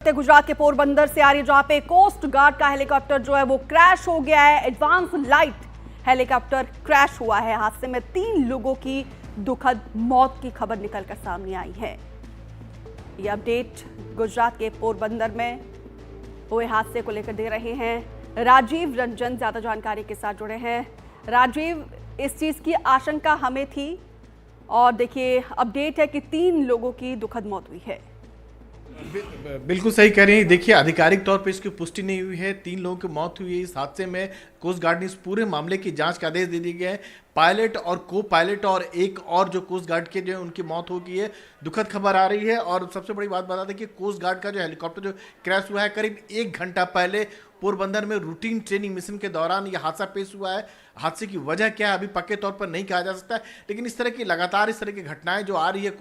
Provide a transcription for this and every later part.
गुजरात के पोरबंदर से आ रही जहां पे कोस्ट गार्ड का हेलीकॉप्टर जो है वो क्रैश हो गया है। एडवांस लाइट हेलीकॉप्टर क्रैश हुआ है। हादसे में 3 लोगों की दुखद मौत की खबर निकलकर सामने आई है। ये अपडेट गुजरात के पोरबंदर में हुए हादसे को लेकर दे रहे हैं राजीव रंजन, ज्यादा जानकारी के साथ जुड़े हैं। राजीव, इस चीज की आशंका हमें थी और देखिए अपडेट है कि 3 लोगों की दुखद मौत हुई है। बिल्कुल सही कह रही हैं। देखिए, आधिकारिक तौर पे इसकी पुष्टि नहीं हुई है। 3 लोगों की मौत हुई है इस हादसे में। कोस्ट गार्ड ने इस पूरे मामले की जांच का आदेश दे दिए गए हैं। पायलट और को पायलट और एक और जो कोस्ट गार्ड के जो उनकी मौत हो गई है। दुखद खबर आ रही है। और सबसे बड़ी बात बता दें कि कोस्ट गार्ड का जो हेलीकॉप्टर जो क्रैश हुआ है, करीब 1 घंटा पहले पोरबंदर में रूटीन ट्रेनिंग मिशन के दौरान यह हादसा पेश हुआ है। हादसे की वजह क्या है अभी पक्के तौर पर नहीं कहा जा सकता है, लेकिन इस तरह की लगातार इस तरह की घटनाएं जो आ रही है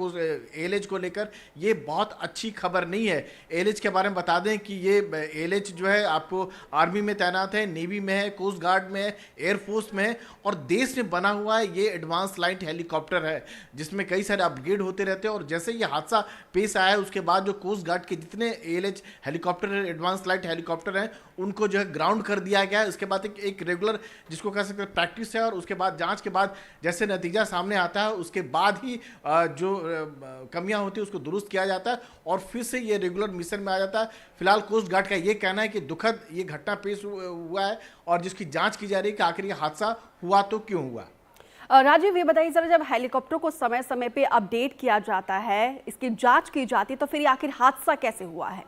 एएलएच को लेकर, ये बहुत अच्छी खबर नहीं है। एएलएच के बारे में बता दें कि ये एएलएच जो है आपको आर्मी में तैनात है, नेवी में है, कोस्ट गार्ड में है, एयरफोर्स में है और देश में बना हुआ है। ये एडवांस लाइट हेलीकॉप्टर है जिसमें कई सारे अपग्रेड होते रहते हैं। और जैसे ये हादसा पेश आया है उसके बाद जो कोस्ट गार्ड के जितने एएलएच हेलीकॉप्टर है, एडवांस लाइट हेलीकॉप्टर हैं, उनको जो है ग्राउंड कर दिया गया है। उसके बाद एक रेगुलर जिसको कह सकते हैं प्रैक्टिस है और उसके बाद जांच के बाद जैसे नतीजा सामने आता है उसके बाद ही जो कमियां होती है उसको दुरुस्त किया जाता है और फिर से ये रेगुलर मिशन में आ जाता है। फिलहाल कोस्ट गार्ड का ये कहना है कि दुखद ये घटना पेश हुआ है और जिसकी जांच की जा रही है कि आखिर ये हादसा हुआ तो क्यों हुआ। राजीव, ये बताइए जरा, जब हेलीकॉप्टर को समय समय पे अपडेट किया जाता है, इसकी जांच की जाती है, तो फिर आखिर हादसा कैसे हुआ है?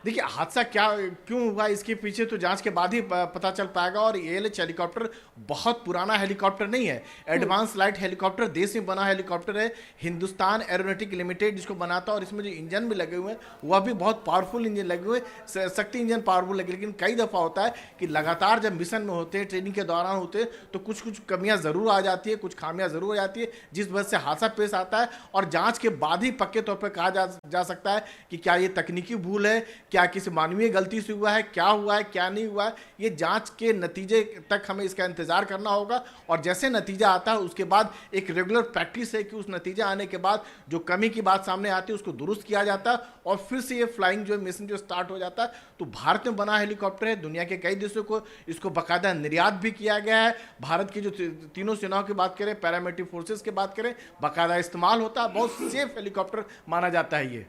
देखिए, हादसा क्यों हुआ इसके पीछे तो जांच के बाद ही पता चल पाएगा। और एएलएच हेलीकॉप्टर बहुत पुराना हेलीकॉप्टर नहीं है। एडवांस लाइट हेलीकॉप्टर देश में बना हेलीकॉप्टर है। हिंदुस्तान एरोनॉटिक लिमिटेड जिसको बनाता है और इसमें जो इंजन भी लगे हुए हैं वह भी बहुत पावरफुल इंजन लगे हुए, शक्ति इंजन पावरफुल लगे। लेकिन कई दफ़ा होता है कि लगातार जब मिशन में होते हैं, ट्रेनिंग के दौरान होते हैं, तो कुछ कुछ कमियाँ ज़रूर आ जाती है, कुछ खामियाँ ज़रूर आ जाती है, जिस वजह से हादसा पेश आता है। और जाँच के बाद ही पक्के तौर पर कहा जा सकता है कि क्या ये तकनीकी भूल है, क्या किसी मानवीय गलती से हुआ है, क्या हुआ है, क्या नहीं हुआ है। ये जांच के नतीजे तक हमें इसका इंतजार करना होगा। और जैसे नतीजा आता है उसके बाद एक रेगुलर प्रैक्टिस है कि उस नतीजा आने के बाद जो कमी की बात सामने आती है उसको दुरुस्त किया जाता है और फिर से ये फ्लाइंग जो मिशन जो स्टार्ट हो जाता है। तो भारत में बना हेलीकॉप्टर है, दुनिया के कई देशों को इसको बाकायदा निर्यात भी किया गया है। भारत की जो तीनों सेनाओं की बात करें, पैरामिलिट्री फोर्सेस की बात करें, बाकायदा इस्तेमाल होता है। बहुत सेफ हेलीकॉप्टर माना जाता है ये।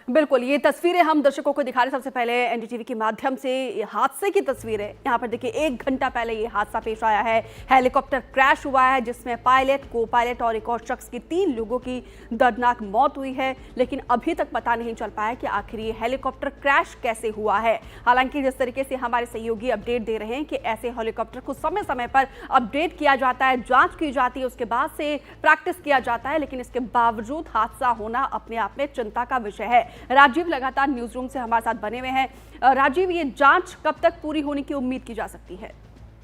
बिल्कुल, ये तस्वीरें हम दर्शकों को दिखा रहे हैं। सबसे पहले एनडीटीवी के माध्यम से ये हादसे की तस्वीरें। यहाँ पर देखिए 1 घंटा पहले ये हादसा पेश आया है। हेलीकॉप्टर क्रैश हुआ है जिसमें पायलट, को पायलट और एक और शख्स की 3 लोगों की दर्दनाक मौत हुई है। लेकिन अभी तक पता नहीं चल पाया कि आखिर ये हेलीकॉप्टर क्रैश कैसे हुआ है। हालांकि जिस तरीके से हमारे सहयोगी अपडेट दे रहे हैं कि ऐसे हेलीकॉप्टर को समय समय पर अपडेट किया जाता है, जाँच की जाती है, उसके बाद से प्रैक्टिस किया जाता है, लेकिन इसके बावजूद हादसा होना अपने आप में चिंता का विषय है। राजीव लगातार न्यूज रूम से हमारे साथ बने हुए हैं। राजीव, ये जांच कब तक पूरी होने की उम्मीद की जा सकती है?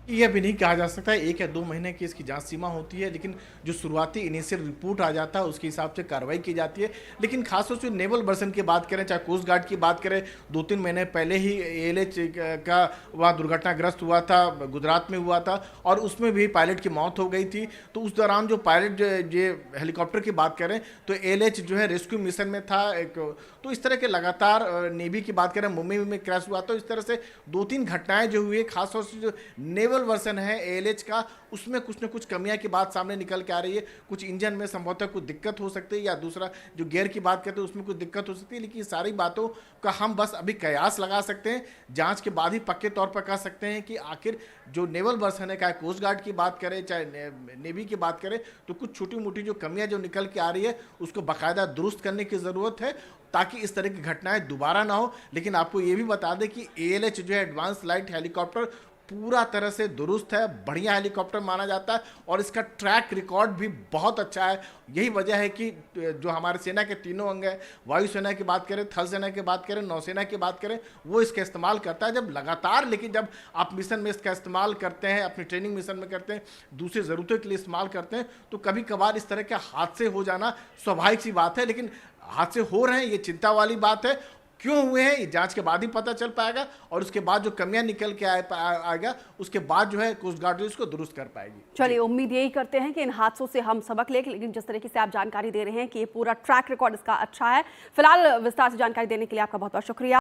ये अभी नहीं कहा जा सकता है। 1 या 2 महीने की इसकी जांच सीमा होती है, लेकिन जो शुरुआती इनिशियल रिपोर्ट आ जाता है उसके हिसाब से कार्रवाई की जाती है। लेकिन खासतौर से नेवल वर्जन की बात करें, चाहे कोस्ट गार्ड की बात करें, 2-3 महीने पहले ही एएलएच का वहाँ दुर्घटनाग्रस्त हुआ था, गुजरात में हुआ था और उसमें भी पायलट की मौत हो गई थी। तो उस दौरान जो पायलट जो हेलीकॉप्टर की बात करें तो एएलएच जो है रेस्क्यू मिशन में था एक। तो इस तरह के लगातार नेवी की बात करें, मुंबई में क्रैश हुआ। तो इस तरह से 2-3 घटनाएं जो हुई, खासतौर से जो नेवल वर्जन है एएलएच का, उसमें कुछ न कुछ कमियां की बात सामने निकल के आ रही है। कुछ इंजन में संभवतः कुछ दिक्कत हो सकती है या दूसरा जो गियर की बात करते हैं उसमें कुछ दिक्कत हो सकती है। लेकिन सारी बातों का हम बस अभी कयास लगा सकते हैं। जांच के बाद ही पक्के तौर पर कह सकते हैं कि आखिर जो नेवल वर्जन है, चाहे कोस्ट गार्ड की बात करें चाहे नेवी की बात करें, तो कुछ छोटी मोटी जो कमियां जो निकल के आ रही है उसको बाकायदा दुरुस्त करने की ज़रूरत है ताकि इस तरह की घटनाएं दोबारा ना हो। लेकिन आपको ये भी बता दें कि एएलएच जो है एडवांस लाइट हेलीकॉप्टर पूरा तरह से दुरुस्त है, बढ़िया हेलीकॉप्टर माना जाता है और इसका ट्रैक रिकॉर्ड भी बहुत अच्छा है। यही वजह है कि जो हमारे सेना के तीनों अंग हैं, वायुसेना की बात करें, थल सेना की बात करें, नौसेना की बात करें, वो इसका इस्तेमाल करता है। जब लगातार, लेकिन जब आप मिशन में इसका इस्तेमाल करते हैं, अपनी ट्रेनिंग मिशन में करते हैं, दूसरी ज़रूरतों के लिए इस्तेमाल करते हैं, तो कभी कभार इस तरह के हादसे हो जाना स्वाभाविक सी बात है। लेकिन हादसे हो रहे हैं, ये चिंता वाली बात है। क्यों हुए हैं, ये जांच के बाद ही पता चल पाएगा, और उसके बाद जो कमियां निकल के आएगा उसके बाद जो है कोस्ट गार्ड इसको दुरुस्त कर पाएगी। चलिए, उम्मीद यही करते हैं कि इन हादसों से हम सबक लें, लेकिन जिस तरीके से आप जानकारी दे रहे हैं कि ये पूरा ट्रैक रिकॉर्ड इसका अच्छा है। फिलहाल विस्तार से जानकारी देने के लिए आपका बहुत बहुत शुक्रिया।